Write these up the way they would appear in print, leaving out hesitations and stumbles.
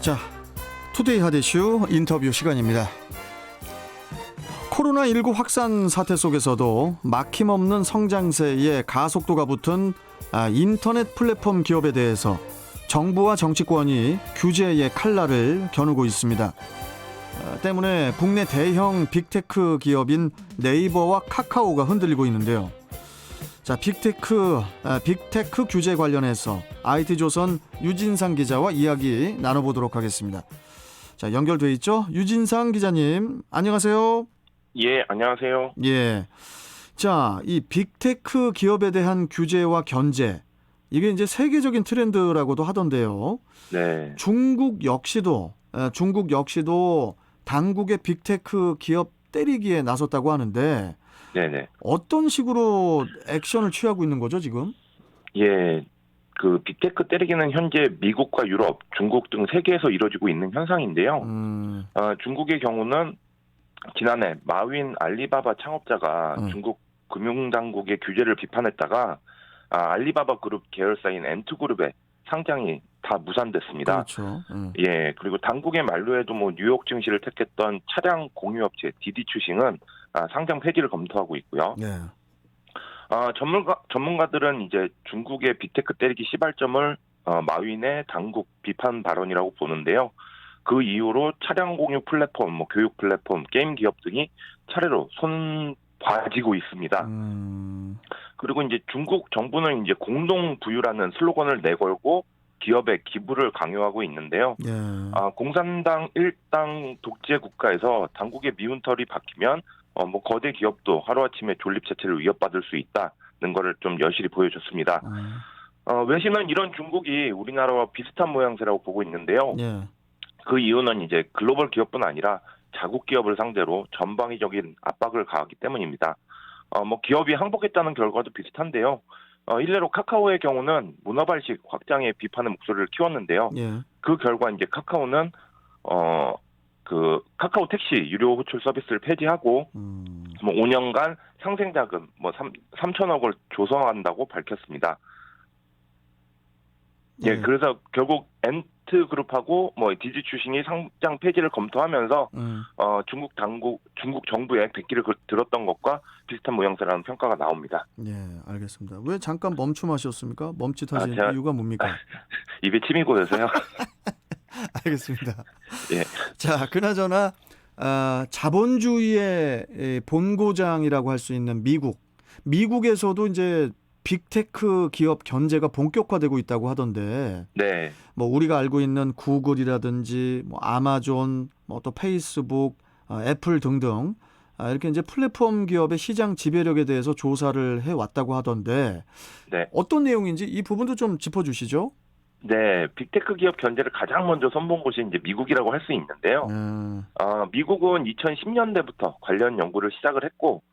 자, 투데이 핫이슈 인터뷰 시간입니다. 코로나19 확산 사태 속에서도 막힘없는 성장세에 가속도가 붙은 인터넷 플랫폼 기업에 대해서 정부와 정치권이 규제의 칼날을 겨누고 있습니다. 때문에 국내 대형 빅테크 기업인 네이버와 카카오가 흔들리고 있는데요. 자, 빅테크 규제 관련해서 IT조선 유진상 기자와 이야기 나눠보도록 하겠습니다. 자, 연결돼 있죠? 유진상 기자님, 안녕하세요. 예, 안녕하세요. 예. 자, 이 빅테크 기업에 대한 규제와 견제, 이게 이제 세계적인 트렌드라고도 하던데요. 네. 중국 역시도 당국의 빅테크 기업 때리기에 나섰다고 하는데, 네네. 어떤 식으로 액션을 취하고 있는 거죠, 지금? 예, 그 빅테크 때리기는 현재 미국과 유럽, 중국 등 세계에서 이루어지고 있는 현상인데요. 중국의 경우는 지난해 마윈 알리바바 창업자가 중국 금융당국의 규제를 비판했다가 알리바바 그룹 계열사인 엔투그룹의 상장이 다 무산됐습니다. 그렇죠. 예, 그리고 당국의 만료에도 뉴욕 증시를 택했던 차량 공유업체 디디추싱은 상장 폐지를 검토하고 있고요. 네. 전문가들은 이제 중국의 빅테크 때리기 시발점을 마윈의 당국 비판 발언이라고 보는데요. 그 이후로 차량 공유 플랫폼, 교육 플랫폼, 게임 기업 등이 차례로 손 봐지고 있습니다. 그리고 이제 중국 정부는 이제 공동 부유라는 슬로건을 내걸고 기업의 기부를 강요하고 있는데요. 예. 공산당 일당 독재 국가에서 당국의 미운털이 박히면 거대 기업도 하루아침에 존립 자체를 위협받을 수 있다는 거를 좀 여실히 보여줬습니다. 외신은 이런 중국이 우리나라와 비슷한 모양새라고 보고 있는데요. 예. 그 이유는 이제 글로벌 기업뿐 아니라 자국 기업을 상대로 전방위적인 압박을 가하기 때문입니다. 기업이 항복했다는 결과도 비슷한데요. 일례로 카카오의 경우는 문어발식 확장에 비판의 목소리를 키웠는데요. 예. 그 결과 이제 카카오는 그 카카오 택시 유료 호출 서비스를 폐지하고 5년간 상생자금 3천억을 조성한다고 밝혔습니다. 예, 그래서 결국 엔트그룹하고 디지추싱이 상장 폐지를 검토하면서 중국 정부의 백기를 들었던 것과 비슷한 모양새라는 평가가 나옵니다. 예, 알겠습니다. 왜 잠깐 멈춤하셨습니까? 멈칫하신 이유가 뭡니까? 입에 침이 고여서요. 알겠습니다. 예. 자, 그나저나 자본주의의 본고장이라고 할 수 있는 미국에서도 이제 빅테크 기업 견제가 본격화되고 있다고 하던데, 네. 우리가 알고 있는 구글이라든지 아마존, 또 페이스북, 애플 등등 이렇게 이제 플랫폼 기업의 시장 지배력에 대해서 조사를 해 왔다고 하던데, 네. 어떤 내용인지 이 부분도 좀 짚어주시죠. 네, 빅테크 기업 견제를 가장 먼저 선보인 곳이 이제 미국이라고 할 수 있는데요. 미국은 2010년대부터 관련 연구를 시작을 했고,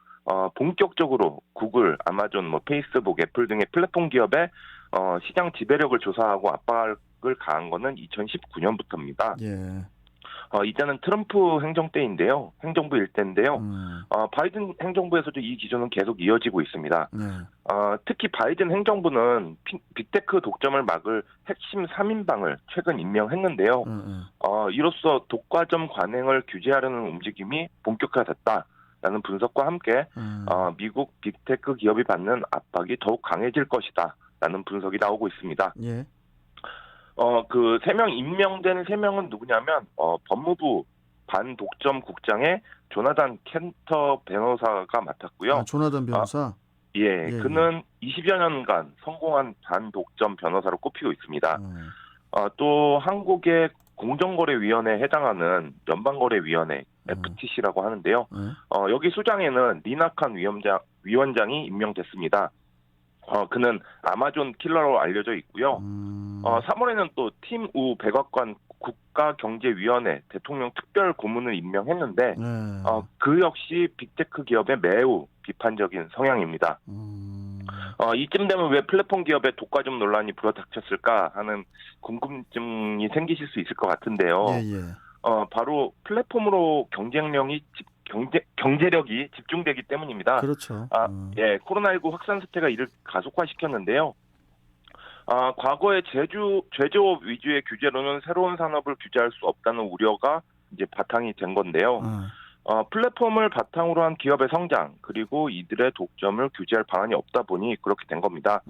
본격적으로 구글, 아마존, 페이스북, 애플 등의 플랫폼 기업의 시장 지배력을 조사하고 압박을 가한 거는 2019년부터입니다. 예. 이제는 트럼프 행정부 일때인데요. 바이든 행정부에서도 이 기조는 계속 이어지고 있습니다. 특히 바이든 행정부는 빅테크 독점을 막을 핵심 3인방을 최근 임명했는데요. 이로써 독과점 관행을 규제하려는 움직임이 본격화됐다라는 분석과 함께 미국 빅테크 기업이 받는 압박이 더욱 강해질 것이다라는 분석이 나오고 있습니다. 예. 그 3명 임명된 3명은 누구냐면 법무부 반독점 국장의 조나단 켄터 변호사가 맡았고요. 조나단 변호사? 예, 그는 20여 년간 성공한 반독점 변호사로 꼽히고 있습니다. 또 한국의 공정거래위원회에 해당하는 연방거래위원회 FTC라고 하는데요. 여기 수장에는 리나칸 위원장이 임명됐습니다. 그는 아마존 킬러로 알려져 있고요. 3월에는 또 팀우 백악관 국가경제위원회 대통령 특별 고문을 임명했는데 그 역시 빅테크 기업의 매우 비판적인 성향입니다. 이쯤 되면 왜 플랫폼 기업의 독과점 논란이 불어닥쳤을까 하는 궁금증이 생기실 수 있을 것 같은데요. 바로 플랫폼으로 경제력이 집중되기 때문입니다. 그렇죠. 예, 코로나19 확산 사태가 이를 가속화시켰는데요. 과거의 제조업 위주의 규제로는 새로운 산업을 규제할 수 없다는 우려가 이제 바탕이 된 건데요. 플랫폼을 바탕으로 한 기업의 성장 그리고 이들의 독점을 규제할 방안이 없다 보니 그렇게 된 겁니다.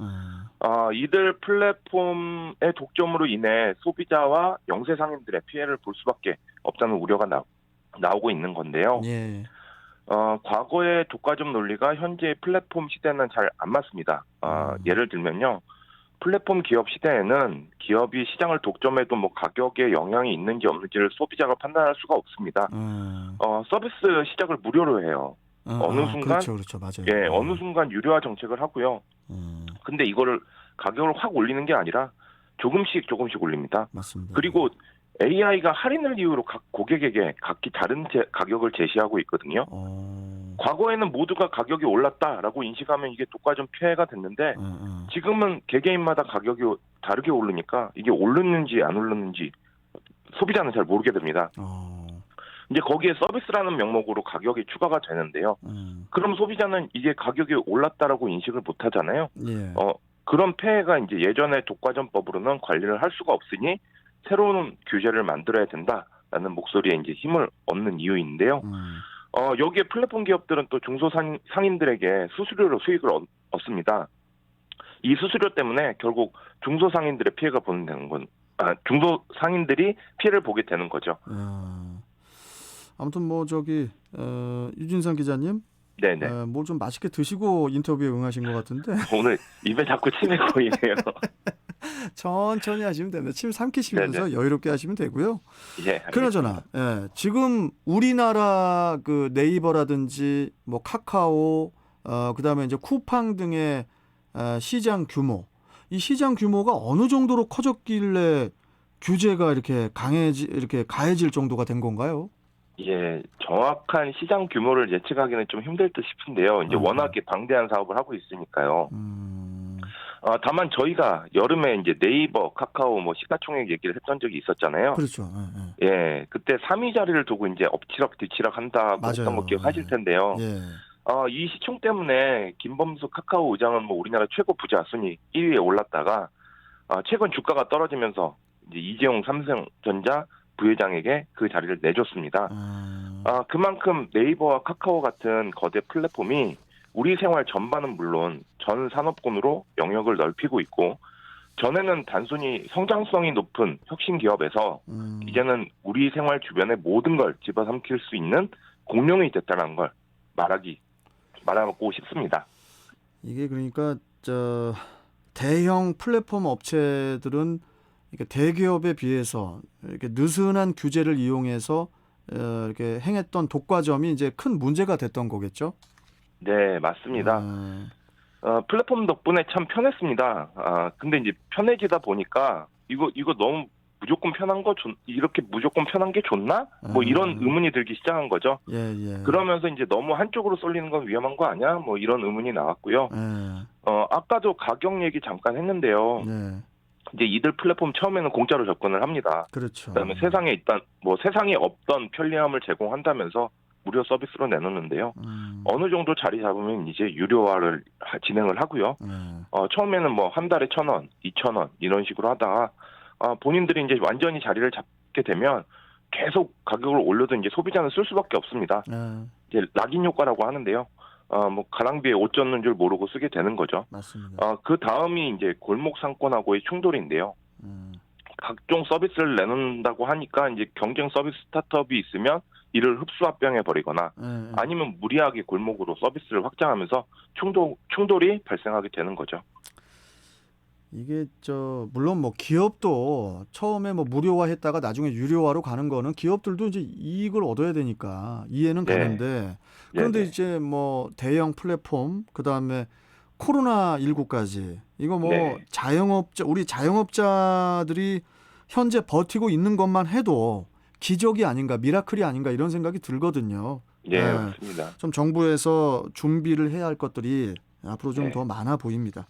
이들 플랫폼의 독점으로 인해 소비자와 영세 상인들의 피해를 볼 수밖에 없다는 우려가 나오고 있는 건데요. 예. 과거의 독과점 논리가 현재의 플랫폼 시대는 잘 안 맞습니다. 예를 들면요. 플랫폼 기업 시대에는 기업이 시장을 독점해도 뭐 가격에 영향이 있는지 없는지를 소비자가 판단할 수가 없습니다. 서비스 시작을 무료로 해요. 어느 순간 그렇죠, 맞아요. 예, 어느 순간 유료화 정책을 하고요. 근데 이거를 가격을 확 올리는 게 아니라 조금씩 올립니다. 맞습니다. 그리고 AI가 할인을 이유로 각 고객에게 각기 다른 가격을 제시하고 있거든요. 과거에는 모두가 가격이 올랐다라고 인식하면 이게 독과점 피해가 됐는데 지금은 개개인마다 가격이 다르게 오르니까 이게 오르는지 안 오르는지 소비자는 잘 모르게 됩니다. 이제 거기에 서비스라는 명목으로 가격이 추가가 되는데요. 그럼 소비자는 이게 가격이 올랐다라고 인식을 못 하잖아요. 예. 그런 폐해가 이제 예전의 독과점법으로는 관리를 할 수가 없으니 새로운 규제를 만들어야 된다라는 목소리에 이제 힘을 얻는 이유인데요. 여기에 플랫폼 기업들은 또 중소상인들에게 수수료로 수익을 얻습니다. 이 수수료 때문에 결국 중소상인들의 피해가 보는 건 중소상인들이 피해를 보게 되는 거죠. 아무튼 뭐 유진상 기자님, 네네. 뭘 좀 맛있게 드시고 인터뷰에 응하신 것 같은데 오늘 입에 자꾸 침이 고이네요. 천천히 하시면 됩니다. 침 삼키시면서 네네. 여유롭게 하시면 되고요. 예. 그나저나 지금 우리나라 그 네이버라든지 뭐 카카오, 그다음에 이제 쿠팡 등의 시장 규모, 이 시장 규모가 어느 정도로 커졌길래 규제가 이렇게 가해질 정도가 된 건가요? 예, 정확한 시장 규모를 예측하기는 좀 힘들 듯 싶은데요. 이제 워낙에 방대한 사업을 하고 있으니까요. 다만 저희가 여름에 이제 네이버, 카카오 뭐 시가총액 얘기를 했던 적이 있었잖아요. 그렇죠. 예, 그때 3위 자리를 두고 이제 엎치락 뒤치락 한다고 했던 거 기억하실 텐데요. 예. 이 시총 때문에 김범수 카카오 의장은 뭐 우리나라 최고 부자 순위 1위에 올랐다가 최근 주가가 떨어지면서 이제 이재용 삼성전자 부회장에게 그 자리를 내줬습니다. 그만큼 네이버와 카카오 같은 거대 플랫폼이 우리 생활 전반은 물론 전 산업군으로 영역을 넓히고 있고 전에는 단순히 성장성이 높은 혁신 기업에서 이제는 우리 생활 주변의 모든 걸 집어삼킬 수 있는 공룡이 됐다는 걸 말하고 싶습니다. 이게 그러니까 대형 플랫폼 업체들은 대기업에 비해서 이렇게 느슨한 규제를 이용해서 이렇게 행했던 독과점이 이제 큰 문제가 됐던 거겠죠? 네, 맞습니다. 플랫폼 덕분에 참 편했습니다. 근데 이제 편해지다 보니까 이거 너무 무조건 이렇게 무조건 편한 게 좋나? 뭐 이런 의문이 들기 시작한 거죠. 예. 그러면서 이제 너무 한쪽으로 쏠리는 건 위험한 거 아니야? 뭐 이런 의문이 나왔고요. 아까도 가격 얘기 잠깐 했는데요. 이제 이들 플랫폼 처음에는 공짜로 접근을 합니다. 그렇죠. 그다음에 세상에 없던 편리함을 제공한다면서 무료 서비스로 내놓는데요. 어느 정도 자리 잡으면 이제 유료화를 진행을 하고요. 처음에는 뭐 한 달에 1,000원, 2,000원 이런 식으로 하다가 본인들이 이제 완전히 자리를 잡게 되면 계속 가격을 올려도 이제 소비자는 쓸 수밖에 없습니다. 이제 락인 효과라고 하는데요. 뭐 가랑비에 옷 젖는 줄 모르고 쓰게 되는 거죠. 맞습니다. 그 다음이 이제 골목 상권하고의 충돌인데요. 각종 서비스를 내놓는다고 하니까 이제 경쟁 서비스 스타트업이 있으면 이를 흡수합병해 버리거나 아니면 무리하게 골목으로 서비스를 확장하면서 충돌이 발생하게 되는 거죠. 이게 물론 뭐 기업도 처음에 뭐 무료화했다가 나중에 유료화로 가는 거는 기업들도 이제 이익을 얻어야 되니까 이해는 가는데 그런데 네네. 이제 뭐 대형 플랫폼 그다음에 코로나19까지 이거 뭐 우리 자영업자들이 현재 버티고 있는 것만 해도 기적이 아닌가 미라클이 아닌가 이런 생각이 들거든요. 네, 맞습니다. 좀 정부에서 준비를 해야 할 것들이 앞으로 좀 더 많아 보입니다.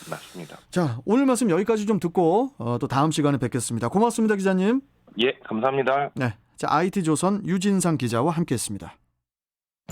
맞습니다. 자, 오늘 말씀 여기까지 좀 듣고 또 다음 시간에 뵙겠습니다. 고맙습니다, 기자님. 예, 감사합니다. 네, 자, IT조선 유진상 기자와 함께했습니다.